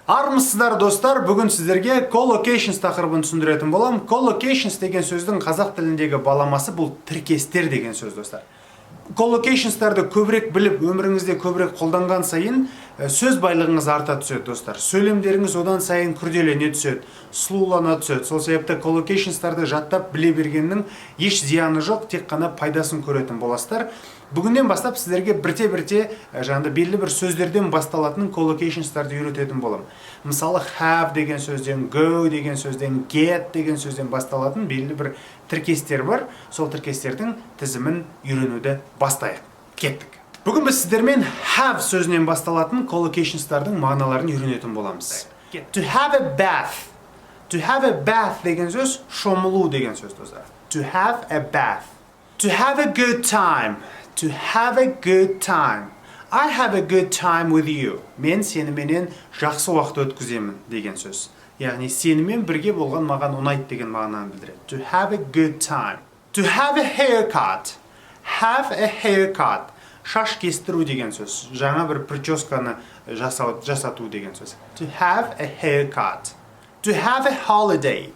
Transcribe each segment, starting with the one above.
Армысыздар достар, бүгін сіздерге collocations тақырыбын түсіндіретін болам. Collocations деген сөздің қазақ тіліндегі баламасы бұл тіркестер деген сөз достар. Collocationстарды көбірек біліп, өміріңізде көбірек қолданған сайын сөз байлығыңыз арта түседі достар. Сөйлемдеріңіз одан сайын күрделене түседі, сұлулана түседі. Сол себепті collocationстарды жаттап біле бергеннің еш зияны жоқ, тек қана пайдасын көретін боласыздар. Бүгіннен бастап сіздерге бірте-бірте жаңағыдай белгілі бір сөздерден басталатын collocationстарды үйрететін болам. Мысалы have деген сөзден, go деген сөзден, get деген сөзден басталатын белгілі бір тіркестер бар. Сол тіркестердің тізімін үйренуді бастайық. Кеттік. Бүгін біз сіздермен have сөзінен басталатын collocationстардың мағыналарын үйренетін боламыз. To have a bath. To have a bath деген сөз шомылу деген сөз достар. To have a bath. To have a good time. To have a good time. I have a good time with you. Мен сеніменен жақсы уақыт өткіземін деген сөз. Яғни сенімен бірге болған маған ұнайды деген мағынаны білдіреді. To have a good time. To have a haircut. Have a haircut. Шаш кестіру деген сөз. Жаңа бір прическаны жасату деген сөз. To have a haircut. To have a holiday.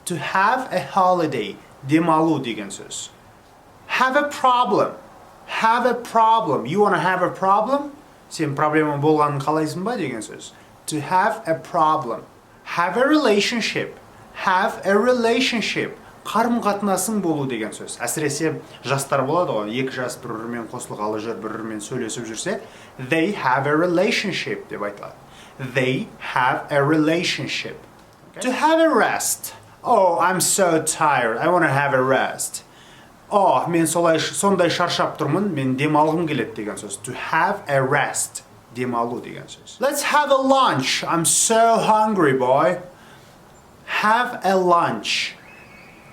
To have a holiday. Демалу деген сөз. Have a problem. Have a problem. You want to have a problem? Сен проблема болғанын қалайсың ба деген сөз. To have a problem. Have a relationship. Have a relationship. Қарым-қатынасың болу деген сөз. Әсіресе жастар болады ғой, екі жас бір-бірімен қосылғалы жүр, бір-бірімен сөйлесіп жүрсе, they have a relationship деп айтылады. They have a relationship. Okay? To have a rest. Oh, I'm so tired. I want to have a rest. Мен сондай шаршап тұрмын, мен демалғым келеді деген сөз. To have a rest. Демалу деген сөз. Let's have a lunch. I'm so hungry, boy. Have a lunch.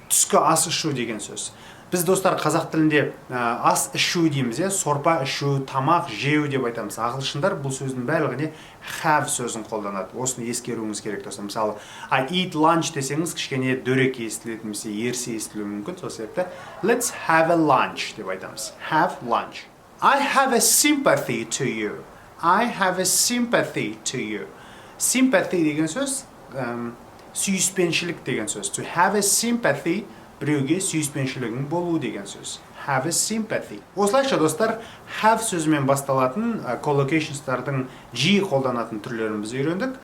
Түскі ас ішу деген сөз. Біз достар қазақ тілінде ас ішу дейміз, сорпа ішу, тамақ жеу деп айтамыз. Ағылшындар бұл сөздің барлығына have сөзін қолданады. Осыны ескеруіңіз керек достар. Мысалы, I eat lunch десеңіз, кішкене дөрекі естіледі, немесе ерсі естілуі мүмкін. Сол себепті let's have a lunch деп айтамыз. Have lunch. I have a sympathy to you. I have a sympathy to you. Sympathy деген сөз сүйіспеншілік деген сөз. To have a sympathy біреуге сүйіспеншілігің болу деген сөз. Have a sympathy. Осылайша достар, have сөзімен басталатын collocationстардың жиі қолданатын түрлерін біз үйрендік.